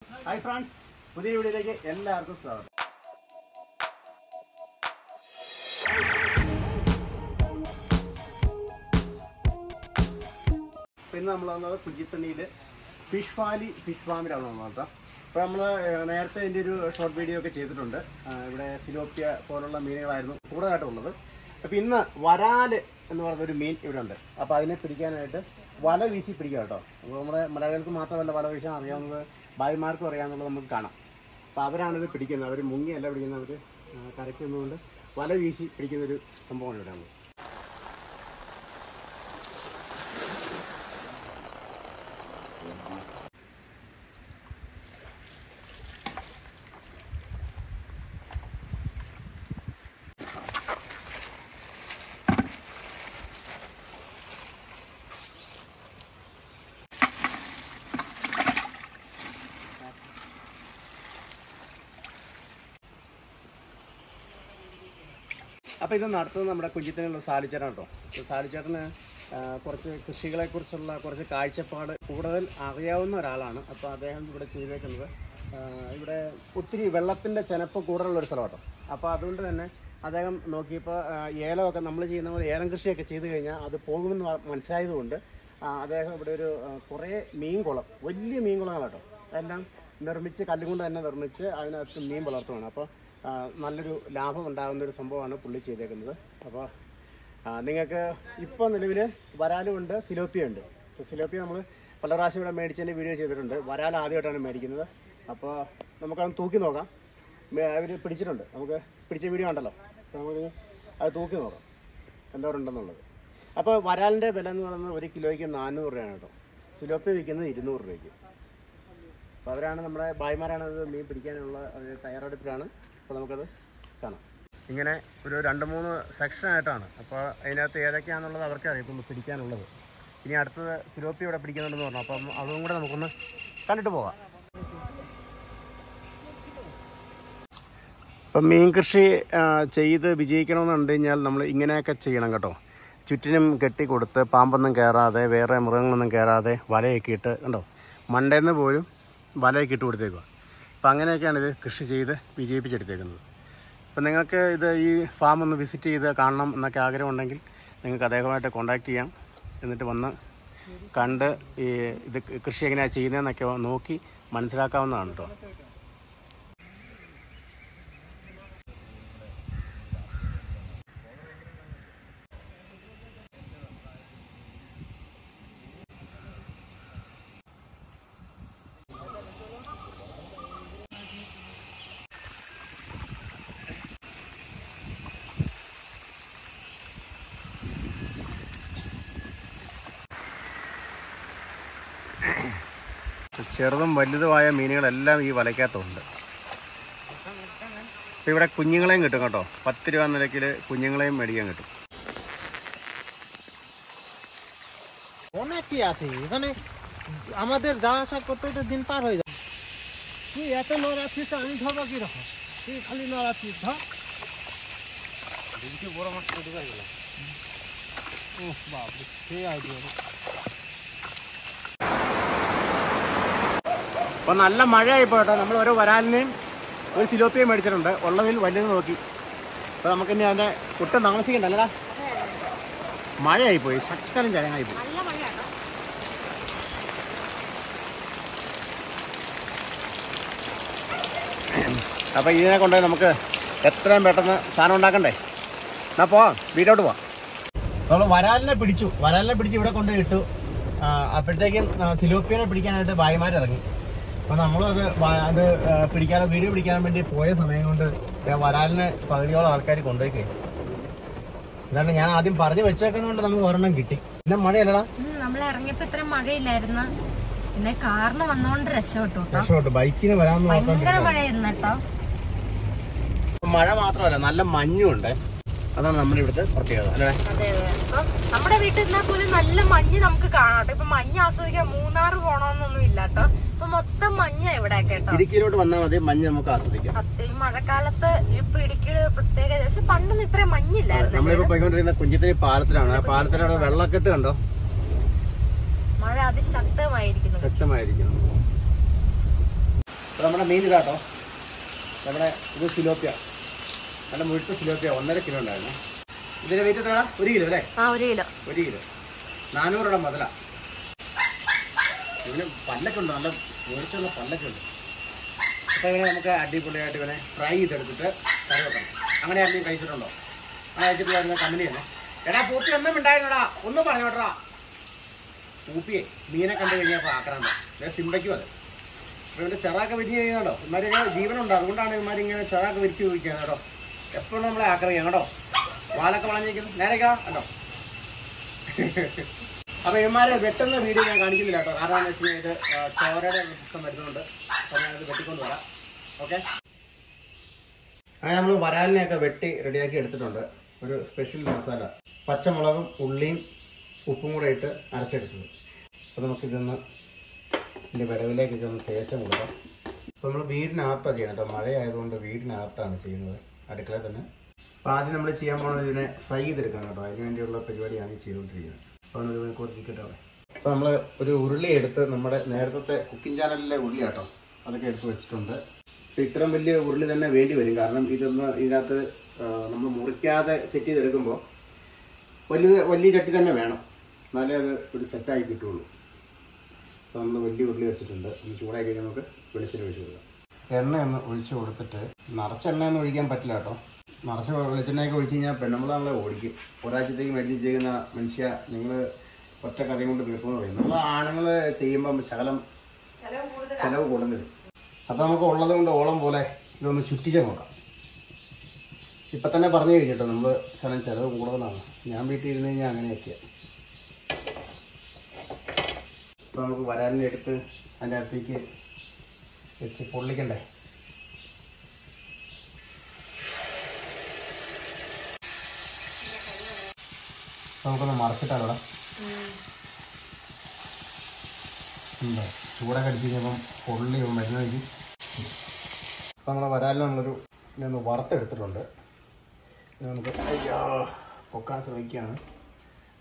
Hi friends, പുതിയ വീഡിയോയിലേക്ക് എല്ലാവർക്കും സ്വാഗതം. ഇന്ന് നമ്മൾ വന്നത് കുഞ്ചിത്തണ്ണിയിൽ ഫിഷ് ഫാമിലാണ് വന്നത്. അപ്പോൾ നമ്മൾ നേരത്തെ ഇതിൻ്റെ ഒരു ഷോർട്ട് വീഡിയോ ഒക്കെ ചെയ്തിട്ടുണ്ട്. ഇവിടെ സിലോപ്പിയ പോലുള്ള മീനുകളായിരുന്നു കൂടുതലായിട്ടുള്ളത്. അപ്പോൾ ഇന്ന് വരാല് എന്ന് പറയുന്നൊരു മീൻ ഇവിടെ ഉണ്ട്. അപ്പോൾ അതിനെ പിടിക്കാനായിട്ട് വല വീശി പിടിക്കാം കേട്ടോ. അപ്പോൾ നമ്മുടെ മലയാളികൾക്ക് മാത്രമല്ല വല വീശാൻ അറിയാവുന്നത്, ഭായിമാർക്കും അറിയാവുന്നുള്ളത് നമുക്ക് കാണാം. അപ്പോൾ അവരാണിത് പിടിക്കുന്നത്. അവർ മുങ്ങിയല്ല പിടിക്കുന്നത്, അവർ കരയ്ക്കുന്നതുകൊണ്ട് വല വീശി പിടിക്കുന്നൊരു സംഭവമാണ് ഇവിടെയാണ്. അപ്പോൾ ഇത് നടത്തുന്നത് നമ്മുടെ കുഞ്ചിത്തണ്ണിലുള്ള സാലിച്ചേട്ടൻ കേട്ടോ. സാലിച്ചേട്ടന് കുറച്ച് കൃഷികളെക്കുറിച്ചുള്ള കുറച്ച് കാഴ്ചപ്പാട് കൂടുതൽ അറിയാവുന്ന ഒരാളാണ്. അപ്പോൾ അദ്ദേഹം ഇവിടെ ചെയ്തേക്കുന്നത്, ഇവിടെ ഒത്തിരി വെള്ളത്തിൻ്റെ ചെനപ്പ് കൂടുതലുള്ളൊരു സ്ഥലം കേട്ടോ. അപ്പോൾ അതുകൊണ്ട് തന്നെ അദ്ദേഹം നോക്കിയപ്പോൾ ഏലമൊക്കെ നമ്മൾ ചെയ്യുന്ന പോലെ ഏലം കൃഷിയൊക്കെ ചെയ്ത് കഴിഞ്ഞാൽ അത് പോകുമെന്ന് മനസ്സിലായതുകൊണ്ട് അദ്ദേഹം ഇവിടെ ഒരു കുറേ മീൻകുളം, വലിയ മീൻകുളങ്ങളാട്ടോ, എല്ലാം നിർമ്മിച്ച് കല്ലുകൊണ്ട് തന്നെ നിർമ്മിച്ച് അതിനകത്ത് മീൻ വളർത്തുകയാണ്. അപ്പോൾ നല്ലൊരു ലാഭം ഉണ്ടാകുന്ന ഒരു സംഭവമാണ് പുള്ളി ചെയ്തേക്കുന്നത്. അപ്പോൾ നിങ്ങൾക്ക് ഇപ്പോൾ നിലവിൽ വരാലുമുണ്ട്, സിലോപ്പിയുണ്ട്. സിലോപ്പിയ നമ്മൾ പല പ്രാവശ്യം ഇവിടെ മേടിച്ചതിൻ്റെ വീഡിയോ ചെയ്തിട്ടുണ്ട്. വരാൽ ആദ്യമായിട്ടാണ് മേടിക്കുന്നത്. അപ്പോൾ നമുക്കത് തൂക്കി നോക്കാം. അവർ പിടിച്ചിട്ടുണ്ട്, നമുക്ക് പിടിച്ച വീഡിയോ ഉണ്ടല്ലോ, നമുക്ക് അത് തൂക്കി നോക്കാം എന്തോരുണ്ടെന്നുള്ളത്. അപ്പോൾ വരാലിൻ്റെ വില എന്ന് പറയുന്നത് 1 കിലോയ്ക്ക് 400 രൂപയാണ് കേട്ടോ. സിലോപ്പിയ വിൽക്കുന്നത് 200 രൂപയ്ക്ക്. അപ്പോൾ അവരാണ് നമ്മുടെ ഭായിമാരാണ് അത് മീൻ പിടിക്കാനുള്ള തയ്യാറെടുപ്പിലാണ്. അപ്പോൾ നമുക്കത് കാണാം. ഇങ്ങനെ ഒരു 2-3 സെക്ഷനായിട്ടാണ്. അപ്പോൾ അതിനകത്ത് ഏതൊക്കെയാണെന്നുള്ളത് അവർക്ക് അറിയത്തുള്ളൂ പിടിക്കാനുള്ളത്. ഇനി അടുത്തത് സിലോപ്പി ഇവിടെ പിടിക്കുന്നുണ്ടെന്ന് പറഞ്ഞു. അപ്പം അതും കൂടെ നമുക്കൊന്ന് കണ്ടിട്ട് പോകാം. ഇപ്പം മീൻ കൃഷി ചെയ്ത് വിജയിക്കണമെന്നുണ്ട് കഴിഞ്ഞാൽ നമ്മൾ ഇങ്ങനെയൊക്കെ ചെയ്യണം കേട്ടോ. ചുറ്റിനും കെട്ടി കൊടുത്ത് പാമ്പൊന്നും കയറാതെ വേറെ മൃഗങ്ങളൊന്നും കയറാതെ വലയൊക്കെ ഇട്ട് കണ്ടോ, മണ്ടേന്ന് പോലും വലയൊക്കെ ഇട്ട് കൊടുത്തേക്കുക. അപ്പം അങ്ങനെയൊക്കെയാണ് ഇത് കൃഷി ചെയ്ത് വിജയിപ്പിച്ചെടുത്തേക്കുന്നത്. അപ്പം നിങ്ങൾക്ക് ഇത് ഈ ഫാം ഒന്ന് വിസിറ്റ് ചെയ്ത് കാണണം എന്നൊക്കെ ആഗ്രഹമുണ്ടെങ്കിൽ നിങ്ങൾക്ക് അദ്ദേഹമായിട്ട് കോൺടാക്റ്റ് ചെയ്യാം. എന്നിട്ട് വന്ന് കണ്ട് ഈ ഇത് കൃഷി എങ്ങനെയാണ് ചെയ്യുന്നതെന്നൊക്കെ നോക്കി മനസ്സിലാക്കാവുന്നതാണ് കേട്ടോ. ചെറുതും വലുതുമായ മീനുകളെല്ലാം ഈ വലയ്ക്കകത്തുണ്ട്. ഇപ്പം ഇവിടെ കുഞ്ഞുങ്ങളെയും കിട്ടും കേട്ടോ. 10 രൂപ നിരക്കിൽ കുഞ്ഞുങ്ങളെയും മേടിക്കാൻ കിട്ടും. অনেকই আছে এখানে, আমাদের যাওয়া আসা করতে তো দিন পার হয়ে যায়। তুই এত নড়াচ্ছিস তো আমি ধরবো কিরকম? তুই খালি নড়াচ্ছিস, ধর। বড় মাছ ঢুকে গেল। ও বাবরে, সেই আইডিয়া। അപ്പോൾ നല്ല മഴയായിപ്പോൾ കേട്ടോ. നമ്മൾ ഓരോ വരാലിനെയും ഒരു സിലോപ്പിയും മേടിച്ചിട്ടുണ്ട്, ഉള്ളതിൽ വലുത് നോക്കി. അപ്പോൾ നമുക്കിനി അതിൻ്റെ ഒട്ടും താമസിക്കണ്ടല്ലടാ, മഴയായിപ്പോയി, ശക്കലും ചടങ്ങായിപ്പോയി. അപ്പോൾ ഇതിനെ കൊണ്ടുപോയി നമുക്ക് എത്രയും പെട്ടെന്ന് സാധനം ഉണ്ടാക്കണ്ടേ. എന്നാൽ പോവാം, വീട്ടോട്ട് പോവാം. നമ്മൾ വരാലിനെ പിടിച്ച് ഇവിടെ കൊണ്ടുപോയി ഇട്ടു. അപ്പോഴത്തേക്കും സിലോപ്പിയനെ പിടിക്കാനായിട്ട് ഭായിമാരിറങ്ങി. അപ്പോൾ നമ്മളും അത് പിടിക്കാനോ വീഡിയോ പിടിക്കാൻ വേണ്ടി പോയ സമയം കൊണ്ട് വരാലിനെ പകുതിയോളം ആൾക്കാർ കൊണ്ടുപോയി കഴിഞ്ഞു. എന്താണ് ഞാൻ ആദ്യം പറഞ്ഞു വെച്ചേക്കുന്നതുകൊണ്ട് നമുക്ക് ഒരെണ്ണം കിട്ടി. പിന്നെ മഴയല്ലടാ, നമ്മൾ ഇറങ്ങിയപ്പോ ഇത്ര മഴയില്ലായിരുന്നു. പിന്നെ കാറിന് വന്നോണ്ട് രക്ഷപ്പെട്ടു. ബൈക്കിന് വരാമെന്ന് ഭയങ്കര മഴയായിരുന്നു കേട്ടോ. മഴ മാത്രമല്ല, നല്ല മഞ്ഞുണ്ട്. അതാണ് നമ്മുടെ ഇവിടുത്തെ പ്രത്യേകത അല്ലേ? അതെ അതെ. അപ്പം നമ്മുടെ വീട്ടിൽ നിന്നാൽ പോലും നല്ല മഞ്ഞ് നമുക്ക് കാണാം കേട്ടോ. ഇപ്പൊ മഞ്ഞ് ആസ്വദിക്കാൻ മൂന്നാർ പോണോന്നൊന്നും ഇല്ല കേട്ടോ. ഇപ്പൊ മൊത്തം മഞ്ഞ ഇവിടെ കേട്ടോ. ഇടുക്കിയിലോട്ട് വന്നാൽ മതി, മഞ്ഞ് നമുക്ക് ആസ്വദിക്കാം. ഈ മഴക്കാലത്ത് ഇപ്പൊ ഇടുക്കിയുടെ പ്രത്യേക, പക്ഷെ പണ്ടൊന്നും ഇത്രയും മഞ്ഞില്ലായിരുന്നു. നമ്മളിപ്പോ പോയിക്കൊണ്ടിരിക്കുന്ന കുഞ്ചിത്തണ്ണി പാലത്തിലാണ്. ആ പാലത്തിലാണ് വെള്ളക്കെട്ട് കണ്ടോ, മഴ അതിശക്തമായിരിക്കുന്നു. നമ്മുടെ മീൻ ഇതാട്ടോ, നമ്മുടെ ഇത് സിലോപ്പിയ, നല്ല മുഴുത്ത സിലോപ്പിയ 1.5 കിലോ ഉണ്ടായിരുന്നു. ഇതിന്റെ വെയിറ്റ് എത്ര? 1 കിലോ അല്ലേ? 1 കിലോ 400 മുതല. ഇതിന് പല്ലൊക്കെ ഉണ്ട്, നല്ല മുറിച്ചുള്ള പല്ലൊക്കെ ഉണ്ട്. അപ്പോൾ ഇങ്ങനെ നമുക്ക് അടിപൊളിയായിട്ട് ഇവനെ ഫ്രൈ ചെയ്തെടുത്തിട്ട് കറി വെക്കണം. അങ്ങനെ ആരെങ്കിലും കഴിച്ചിട്ടുണ്ടോ? അങ്ങനെ കഴിച്ചിട്ടുണ്ടായിരുന്ന കമ്പനി തന്നെ. എടാ പൂപ്പി ഒന്നും ഉണ്ടായിരുന്നടാ, ഒന്നും പറഞ്ഞോട്ടാ. പൂപ്പിയെ മീനെ കണ്ടു കഴിഞ്ഞപ്പോൾ ആക്രാന്തം. സിംബയ്ക്കും അത്. അപ്പോൾ ഇവൻ്റെ ചെറാക്ക വിരിഞ്ഞ് കഴിയുന്നുണ്ടോ? ഇവന്മാരിങ്ങനെ ജീവനുണ്ടോ, അതുകൊണ്ടാണ് ഇവന്മാരിങ്ങനെ ചെറാക്ക വിരിച്ച് ചോദിക്കുന്നത് കേട്ടോ. എപ്പോഴും നമ്മളെ ആക്രമിക്കാം കേട്ടോ. വാലൊക്കെ വളഞ്ഞിരിക്കുന്നു, നേരേക്കാ കേട്ടോ. അപ്പോൾ ഇവന്മാരെ വെട്ടുന്ന വീഡിയോ ഞാൻ കാണിക്കുന്നില്ല കേട്ടോ. കാരണം എന്താ വെച്ച് കഴിഞ്ഞാൽ ഇത് ചോരയുടെ പ്രശ്നം വരുന്നുണ്ട്. അപ്പോൾ ഞാനത് വെട്ടിക്കൊണ്ട് വരാം. ഓക്കെ, അങ്ങനെ നമ്മൾ വരാലിനെയൊക്കെ വെട്ടി റെഡിയാക്കി എടുത്തിട്ടുണ്ട്. ഒരു സ്പെഷ്യൽ മസാല, പച്ചമുളകും ഉള്ളിയും ഉപ്പും കൂടെ ഇട്ട് അരച്ചെടുത്തത്. അപ്പോൾ നമുക്കിതൊന്ന് ഇതിൻ്റെ വിടവിലേക്കൊക്കെ ഒന്ന് തേച്ചം കൊടുക്കാം. അപ്പോൾ നമ്മൾ വീടിനകത്താണ് ചെയ്യുന്നത് കേട്ടോ. മഴയായതുകൊണ്ട് വീടിനകത്താണ് ചെയ്യുന്നത്, അടുക്കളയിൽ തന്നെ. അപ്പോൾ ആദ്യം നമ്മൾ ചെയ്യാൻ പോകുന്നത് ഇതിനെ ഫ്രൈ ചെയ്തെടുക്കണം കേട്ടോ. അതിന് വേണ്ടിയുള്ള പരിപാടിയാണ് ഈ ചെയ്തുകൊണ്ടിരിക്കുന്നത്. അപ്പോൾ നമ്മൾ കുറച്ചിരിക്കട്ടെ അവിടെ. അപ്പോൾ നമ്മൾ ഒരു ഉരുളി എടുത്ത്, നമ്മുടെ നേരത്തെ കുക്കിംഗ് ചാനലിലെ ഉരുളി കേട്ടോ, അതൊക്കെ എടുത്ത് വെച്ചിട്ടുണ്ട്. അപ്പോൾ ഇത്രയും വലിയ ഉരുളി തന്നെ വേണ്ടി വരും. കാരണം ഇതിനകത്ത് നമ്മൾ മുറിക്കാതെ സെറ്റ് ചെയ്തെടുക്കുമ്പോൾ വലിയ ചട്ടി തന്നെ വേണം, എന്നാലേ അത് ഒരു സെറ്റായി കിട്ടുള്ളൂ. അപ്പോൾ നമ്മൾ വലിയ ഉരുളി വെച്ചിട്ടുണ്ട്. ഒന്ന് ചൂടായി കഴിഞ്ഞാൽ നമുക്ക് വെളിച്ചെണ്ണ ഒഴിച്ച് കൊടുക്കാം. എണ്ണ ഒന്ന് ഒഴിച്ച് കൊടുത്തിട്ട്, നിറച്ച എണ്ണയൊന്നും ഒഴിക്കാൻ പറ്റില്ല കേട്ടോ. നിറച്ച് വെളിച്ചെണ്ണയൊക്കെ ഒഴിച്ച് കഴിഞ്ഞാൽ പെണ്ണുമ്പളെ ഓടിക്കും. ഒരാഴ്ചത്തേക്ക് മേടിച്ച് ചെയ്യുന്ന മനുഷ്യ, നിങ്ങൾ ഒറ്റ കറി കൊണ്ട് തീർത്തുമെന്ന് പറയും. നമ്മൾ ആണുങ്ങൾ ചെയ്യുമ്പം ശകലം ചിലവ് കൂടുതൽ. അപ്പോൾ നമുക്ക് ഉള്ളത് കൊണ്ട് ഓളം പോലെ ഇതൊന്ന് ചുറ്റിച്ച് നോക്കാം. ഇപ്പം തന്നെ പറഞ്ഞു കഴിഞ്ഞിട്ടോ, നമ്മൾ ശകലം ചിലവ് കൂടുതലാണ്. ഞാൻ വീട്ടിൽ ഇരുന്ന് കഴിഞ്ഞാൽ അങ്ങനെയൊക്കെയാണ്. ഇപ്പോൾ നമുക്ക് വരാലിനെ എടുത്ത് അതിൻ്റെ അകത്തേക്ക് വെച്ച് പൊള്ളിക്കണ്ടേ. നമുക്കൊന്ന് മറച്ചിട്ടാലോടാ. എന്താ ചൂടൊക്കെ അടിച്ച് കഴിഞ്ഞപ്പം പൊള്ളി മരുന്ന് കഴിക്കും. അപ്പോൾ നമ്മളെ വരാലിന് നമ്മളൊരു ഒന്ന് വറുത്തെടുത്തിട്ടുണ്ട്. നമുക്ക് അയ്യോ പൊക്കാൻ ശ്രമിക്കുകയാണ്,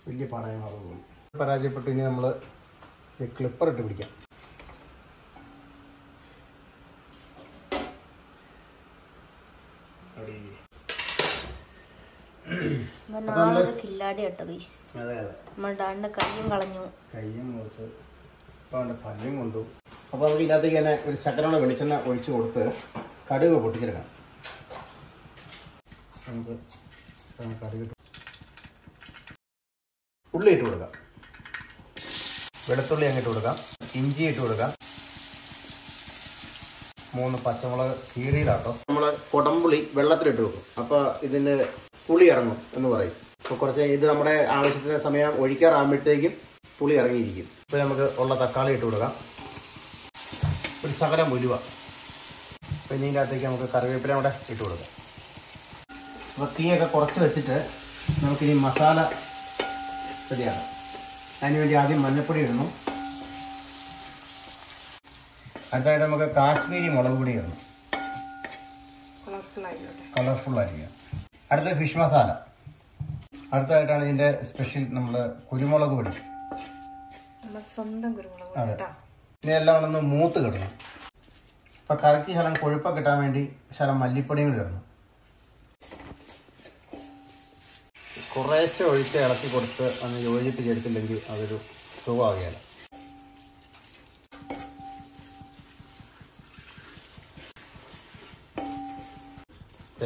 വലിയ പാടായി മാറുന്നു. പരാജയപ്പെട്ട് ഇനി നമ്മൾ ക്ലിപ്പർ ഇട്ട് പിടിക്കാം. കില്ലാടി കേട്ടോ ഗൈസ്. അതെ അതെ, നമ്മളുടെ കയ്യും കളഞ്ഞു, കയ്യും മുറിച്ച് അപ്പോൾ അവൻ്റെ പല്ലും കൊണ്ടു. അപ്പോൾ നമുക്ക് ഇതിനകത്തേക്ക് തന്നെ ഒരു ശകലമുള്ള വെളിച്ചെണ്ണ ഒഴിച്ച് കൊടുത്ത് കടുക് പൊട്ടിച്ചെടുക്കാം. നമുക്ക് കടുക് ഉള്ളി ഇട്ട് കൊടുക്കാം, വെളുത്തുള്ളി അങ്ങ് ഇട്ട് കൊടുക്കാം, ഇഞ്ചി ഇട്ട് കൊടുക്കാം, 3 പച്ചമുളക് കീറിയിലാട്ടോ. നമ്മൾ കുടംപുളി വെള്ളത്തിലിട്ട് വെക്കും, അപ്പോൾ ഇതിന് പുളി ഇറങ്ങും എന്ന് പറയും. അപ്പോൾ കുറച്ച് ഇത് നമ്മുടെ ആവശ്യത്തിന് സമയം ഒഴിക്കാറാകുമ്പോഴത്തേക്കും പുളി ഇറങ്ങിയിരിക്കും. ഇപ്പോൾ നമുക്ക് ഉള്ള തക്കാളി ഇട്ട് കൊടുക്കാം, ഒരു ശകലം ഉലുവ, പിന്നെ ഇതിൻ്റെ അകത്തേക്ക് നമുക്ക് കറിവേപ്പില കൂടെ ഇട്ട് കൊടുക്കാം. അപ്പോൾ തീയൊക്കെ കുറച്ച് വെച്ചിട്ട് നമുക്കിനി മസാല റെഡിയാക്കാം. അതിനുവേണ്ടി ആദ്യം മഞ്ഞൾപ്പൊടി ഇടുന്നു. അടുത്തായിട്ട് നമുക്ക് കാശ്മീരി മുളക് പൊടി ഇടണം, കളർഫുള്ളായിരിക്കും. അടുത്ത ഫിഷ് മസാല. അടുത്തതായിട്ടാണ് ഇതിൻ്റെ സ്പെഷ്യൽ നമ്മൾ കുരുമുളക് പൊടി, സ്വന്തം കുരുമുളക്. അതെ, ഇതെല്ലാം ഒന്ന് മൂത്ത് കിടണം. അപ്പം കറിക്ക് ശകലം കൊഴുപ്പൊക്കെ കിട്ടാൻ വേണ്ടി ശകലം മല്ലിപ്പൊടിയും കൂടി ഇടണം. കുറേശ്ശെ ഒഴിച്ച് ഇളക്കി കൊടുത്ത് അന്ന് യോജിപ്പിച്ചെടുത്തില്ലെങ്കിൽ അതൊരു സുഖമാവുകയാണ്.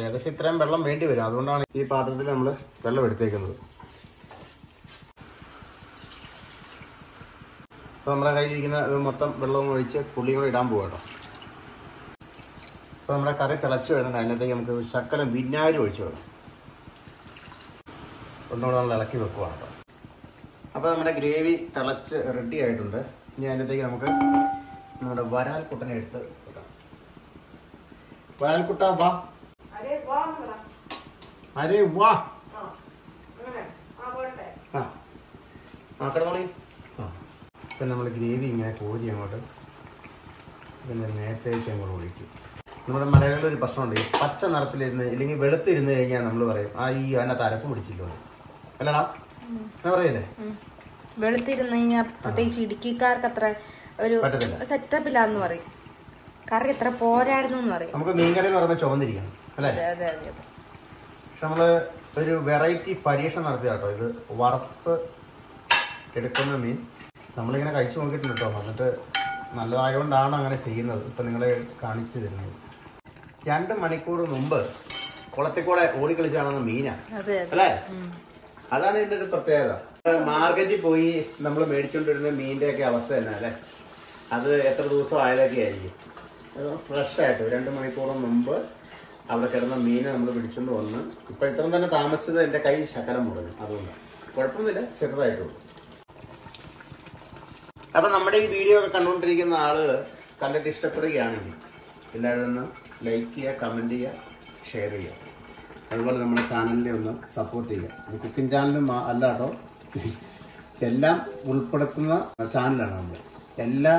ഏകദേശം ഇത്രയും വെള്ളം വേണ്ടി വരും, അതുകൊണ്ടാണ് ഈ പാത്രത്തിൽ നമ്മൾ വെള്ളം എടുത്തേക്കുന്നത്. അപ്പോൾ നമ്മുടെ കയ്യിലിരിക്കുന്ന ഇത് മൊത്തം വെള്ളവും ഒഴിച്ച് പുളിയും കൂടെ ഇടാൻ പോകും കേട്ടോ. അപ്പോൾ നമ്മുടെ കറി തിളച്ച് വരുന്നുണ്ട്. അതിനകത്തേക്ക് നമുക്ക് ശകലം വിനാഗിരി ഒഴിച്ച് വേണം, ഒന്നുകൂടെ നമ്മൾ ഇളക്കി വെക്കുവാണ് കേട്ടോ. അപ്പോൾ നമ്മുടെ ഗ്രേവി തിളച്ച് റെഡി ആയിട്ടുണ്ട്. ഇനി അതിനകത്തേക്ക് നമുക്ക് നമ്മുടെ വരാൽക്കുട്ടനെ എടുത്ത് വെക്കാം. വരാൽക്കുട്ട വാ, അരേ വാ, ആ കിടന്നോളി. ആ ഇപ്പം നമ്മൾ ഗ്രേവി ഇങ്ങനെ കോരി അങ്ങോട്ട് പിന്നെ നേരത്തേക്ക് അങ്ങോട്ട് ഒഴിക്കും. നമ്മുടെ മലയാളികളുടെ ഒരു പ്രശ്നമുണ്ട്, ഈ പച്ച നിറത്തിലിരുന്ന് ഇല്ലെങ്കിൽ വെളുത്തിരുന്ന് കഴിഞ്ഞാൽ നമ്മൾ പറയും അതിനകത്ത് അരപ്പ് പിടിച്ചില്ലോ, അല്ലടാ ഞാൻ പറയല്ലേ. വെളുത്തിരുന്ന് കഴിഞ്ഞാൽ പ്രത്യേകിച്ച് ഇടുക്കിക്കാർക്ക് അത്ര ഒരു സെറ്റപ്പ് ഇല്ലാന്ന് പറയും. കറി എത്ര പോരായിരുന്നു എന്ന് പറയും. നമുക്ക് മീൻകറി എന്ന് പറയുമ്പോൾ ചുവന്നിരിക്കണം അല്ലേ? പക്ഷെ നമ്മള് ഒരു വെറൈറ്റി പരീക്ഷണം നടത്തിയ കേട്ടോ. ഇത് വറുത്ത് എടുക്കുന്ന മീൻ നമ്മളിങ്ങനെ കഴിച്ചു നോക്കിയിട്ടുണ്ട് കേട്ടോ. എന്നിട്ട് നല്ലതായതുകൊണ്ടാണ് അങ്ങനെ ചെയ്യുന്നത്. ഇപ്പം നിങ്ങളെ കാണിച്ചു തരുന്നത്. 2 മണിക്കൂർ മുമ്പ് കുളത്തിൽ കൂടെ ഓടിക്കളിച്ച് കാണുന്ന മീനാണ് അല്ലേ? അതാണ് ഇതിൻ്റെ ഒരു പ്രത്യേകത. മാർക്കറ്റിൽ പോയി നമ്മൾ മേടിച്ചുകൊണ്ടിരുന്ന മീനിൻ്റെ ഒക്കെ അവസ്ഥ തന്നെ അല്ലേ? അത് എത്ര ദിവസം ആയതൊക്കെ ആയിരിക്കും. ഫ്രഷ് ആയിട്ട് 2 മണിക്കൂർ മുമ്പ് അവിടെ കിടന്ന മീനെ നമ്മൾ പിടിച്ചുകൊണ്ട് വന്ന് ഇപ്പം ഇത്രയും തന്നെ താമസിച്ചത് എൻ്റെ കൈ ശകലം മുറിഞ്ഞു. അതുകൊണ്ട് കുഴപ്പമൊന്നുമില്ല, ചെറുതായിട്ടുള്ളൂ. അപ്പം നമ്മുടെ ഈ വീഡിയോ ഒക്കെ കണ്ടുകൊണ്ടിരിക്കുന്ന ആളുകൾ കണ്ടിട്ട് ഇഷ്ടപ്പെടുകയാണെങ്കിൽ എല്ലാവരും ഒന്ന് ലൈക്ക് ചെയ്യുക, കമൻറ്റ് ചെയ്യുക, ഷെയർ ചെയ്യുക. അതുപോലെ നമ്മുടെ ചാനലിനെ ഒന്ന് സപ്പോർട്ട് ചെയ്യുക. ഇത് കുക്കിംഗ് ചാനലും അല്ല കേട്ടോ, എല്ലാം ഉൾപ്പെടുത്തുന്ന ചാനലാണ്. നമ്മൾ എല്ലാ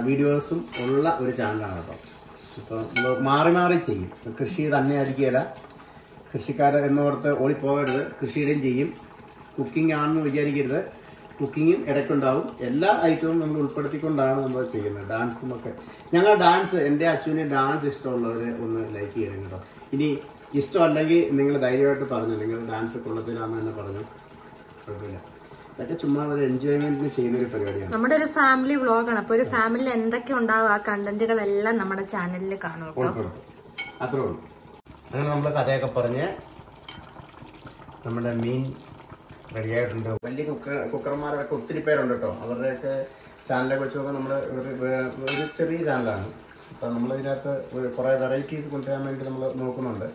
വീഡിയോസും ഉള്ള ഒരു ചാനലാണ് കേട്ടോ. ഇപ്പോൾ നമ്മൾ മാറി മാറി ചെയ്യും. കൃഷി തന്നെ ആയിരിക്കുകയില്ല. കൃഷിക്കാർ എന്നോർത്ത് ഓടിപ്പോകരുത്. കൃഷിയുടെയും ചെയ്യും. കുക്കിംഗ് ആണെന്ന് വിചാരിക്കരുത്. കുക്കിങ്ങും ഇടയ്ക്കുണ്ടാവും. എല്ലാ ഐറ്റവും നമ്മൾ ഉൾപ്പെടുത്തിക്കൊണ്ടാണ് നമ്മൾ ചെയ്യുന്നത്. ഡാൻസും ഒക്കെ. ഞങ്ങൾ ഡാൻസ്, എൻ്റെ അച്ഛന് ഡാൻസ് ഇഷ്ടമുള്ളവർ ഒന്ന് ലൈക്ക് ചെയ്യണം കേട്ടോ. ഇനി ഇഷ്ടമല്ലെങ്കിൽ നിങ്ങൾ ധൈര്യമായിട്ട് പറഞ്ഞു, നിങ്ങൾ ഡാൻസ് കൊള്ളത്തിലാണെന്ന് തന്നെ പറഞ്ഞു, കുഴപ്പമില്ല. ഇതൊക്കെ ചുമ്മാ ഒരു എൻജോയ്മെന്റിന് ചെയ്യുന്നൊരു പരിപാടിയാണ്. നമ്മുടെ ഒരു ഫാമിലി വ്ളോഗാണ്. അപ്പൊ ഒരു ഫാമിലിയിൽ എന്തൊക്കെ ഉണ്ടാവും ആ കണ്ടന്റുകളെല്ലാം നമ്മുടെ ചാനലിൽ കാണും. ഉൾപ്പെടുത്തും, അത്രേ ഉള്ളൂ. അങ്ങനെ നമ്മൾ കഥയൊക്കെ പറഞ്ഞ് നമ്മുടെ മീൻ റെഡിയായിട്ടുണ്ട്. വലിയ കുക്കർമാരൊക്കെ ഒത്തിരി പേരുണ്ട് കേട്ടോ. അവരുടെയൊക്കെ ചാനലൊക്കെ വെച്ച് നോക്കാൻ നമ്മൾ ഒരു ചെറിയ ചാനലാണ്. അപ്പം നമ്മളിതിനകത്ത് കുറേ വെറൈറ്റീസ് കൊണ്ടുവരാൻ വേണ്ടി നമ്മൾ നോക്കുന്നുണ്ട്.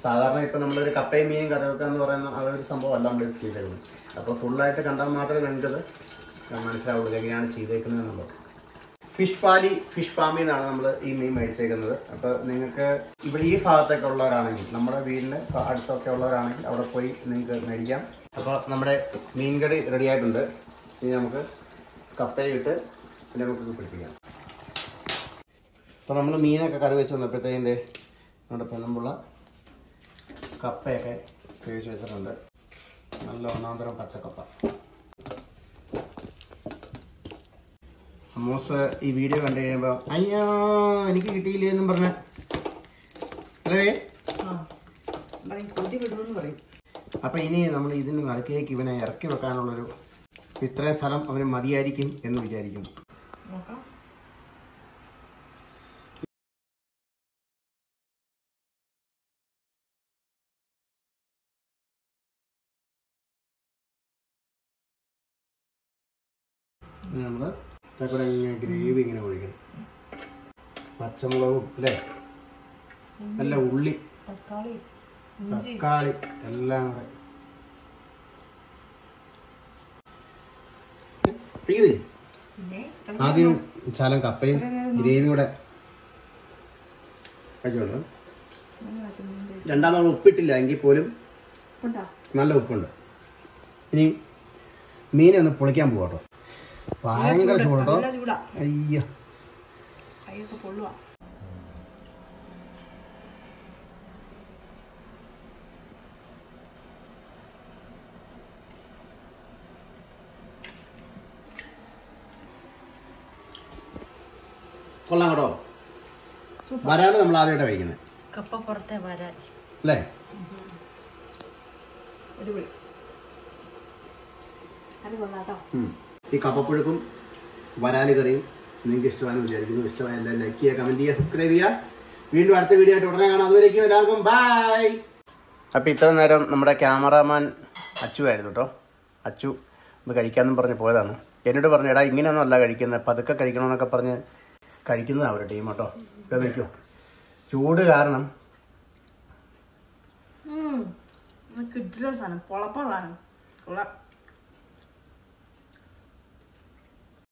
സാധാരണ ഇപ്പം നമ്മളൊരു കപ്പയും മീനും കറി വെക്കുക എന്ന് പറയുന്ന അതൊരു സംഭവമല്ല നമ്മൾ ചെയ്തേക്കുന്നത്. അപ്പോൾ ഫുള്ളായിട്ട് കണ്ടാൽ മാത്രമേ നിങ്ങൾക്കത് മനസ്സിലാവുള്ളൂ എങ്ങനെയാണ് ചെയ്തേക്കുന്നത് എന്നുള്ളത്. ഫിഷ് ഫാമിൽ നിന്നാണ് നമ്മൾ ഈ മീൻ മേടിച്ചേക്കുന്നത്. അപ്പോൾ നിങ്ങൾക്ക് ഇവിടെ ഈ ഭാഗത്തൊക്കെ ഉള്ളവരാണെങ്കിൽ, നമ്മുടെ വീടിന് അടുത്തൊക്കെ ഉള്ളവരാണെങ്കിൽ അവിടെ പോയി നിങ്ങൾക്ക് മേടിക്കാം. അപ്പോൾ നമ്മുടെ മീൻ കറി റെഡി ആയിട്ടുണ്ട്. ഇനി നമുക്ക് കപ്പയിട്ട് പിന്നെ നമുക്ക് പിടിപ്പിക്കാം. അപ്പോൾ നമ്മൾ മീനൊക്കെ കറി വെച്ച് വന്നപ്പോഴത്തേൻ്റെ നമ്മുടെ പെണ്ണുമ്പുള്ള കപ്പയൊക്കെ വേവിച്ച് വെച്ചിട്ടുണ്ട്. നല്ല ഒന്നാന്തരം പച്ചക്കപ്പ. അമ്മൂസ് ഈ വീഡിയോ കണ്ടു കഴിയുമ്പോൾ അയ്യോ എനിക്ക് കിട്ടിയില്ലേ എന്നും പറഞ്ഞ അല്ലേ കൊതി വിടുമെന്ന് പറയും. അപ്പം ഇനി നമ്മൾ ഇതിന് നടുക്കേക്ക് ഇവനെ ഇറക്കി വെക്കാനുള്ളൊരു ഇത്രയും സ്ഥലം അവന് മതിയായിരിക്കും എന്ന് വിചാരിക്കുന്നു. നമ്മൾ ഇതേക്കൂടെ ഇങ്ങനെ ഗ്രേവി ഇങ്ങനെ ഒഴിക്കണം. പച്ചമുളകും അല്ലേ, നല്ല ഉള്ളി, തക്കാളി എല്ലാം കൂടെ ആദ്യം ശാലം കപ്പയും ഗ്രേവിയും കൂടെ കഴിച്ചോളൂ. രണ്ടാമത് ഉപ്പിട്ടില്ല എങ്കിൽ പോലും നല്ല ഉപ്പുണ്ട്. ഇനി മീനെ ഒന്ന് പൊളിക്കാൻ പോവാട്ടോ. ഭയങ്കര ചൂടോ. അയ്യോ കൊള്ളാം കേട്ടോ. വരാല് നമ്മൾ ആദ്യമായിട്ടാണ് കഴിക്കുന്നത്. കപ്പ പുറത്തെ വരാൽ അല്ലേ? ഈ കപ്പപ്പുഴുക്കും വരാല് കറിയും നിങ്ങൾക്ക് ഇഷ്ടമാണെന്ന് വിചാരിക്കുന്നു. ഇഷ്ടമായ എല്ലാവരും ലൈക്ക് ചെയ്യുക, കമൻറ്റ് ചെയ്യുക, സബ്സ്ക്രൈബ് ചെയ്യുക. വീണ്ടും അടുത്ത വീഡിയോ ആയിട്ട് ഉടനെ കാണാം. അതുവരേക്കും എല്ലാവർക്കും ബൈ. അപ്പോൾ ഇത്ര നേരം നമ്മുടെ ക്യാമറാമാൻ അച്ചു ആയിരുന്നു കേട്ടോ. അച്ചു ഒന്ന് കഴിക്കാമെന്നും പറഞ്ഞ് പോയതാണ്. എന്നോട് പറഞ്ഞു എടാ ഇങ്ങനെയൊന്നും അല്ല കഴിക്കുന്നത്, പതുക്കെ കഴിക്കണമെന്നൊക്കെ പറഞ്ഞ് കഴിക്കുന്നതാണ് അവരുടെ ടീം കേട്ടോ. ഇത് നോക്കിയോ, ചൂട് കാരണം കിട്ടില്ല സാധനം, പൊളപ്പ സാധനം.